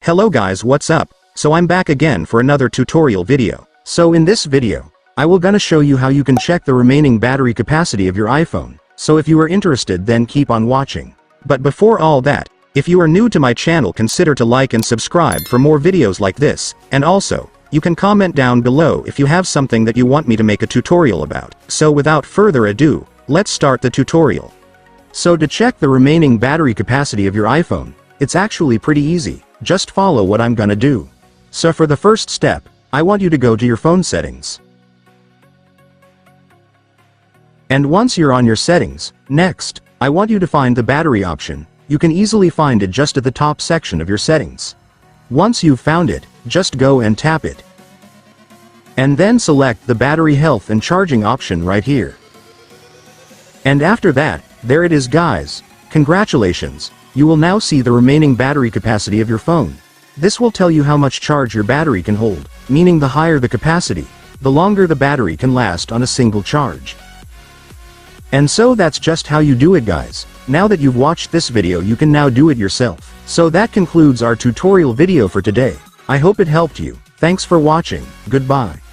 Hello guys, what's up? So I'm back again for another tutorial video. So in this video, I will gonna show you how you can check the remaining battery capacity of your iPhone. So if you are interested, then keep on watching. But before all that, if you are new to my channel, consider to like and subscribe for more videos like this, and also, you can comment down below if you have something that you want me to make a tutorial about. So without further ado, let's start the tutorial. So to check the remaining battery capacity of your iPhone, it's actually pretty easy. Just follow what I'm gonna do. So for the first step, I want you to go to your phone settings. And once you're on your settings, next, I want you to find the battery option. You can easily find it just at the top section of your settings. Once you've found it, just go and tap it. And then select the battery health and charging option right here. And after that, there it is guys. Congratulations. You will now see the remaining battery capacity of your phone. This will tell you how much charge your battery can hold, meaning the higher the capacity, the longer the battery can last on a single charge. And so that's just how you do it guys. Now that you've watched this video, you can now do it yourself. So that concludes our tutorial video for today. I hope it helped you. Thanks for watching. Goodbye.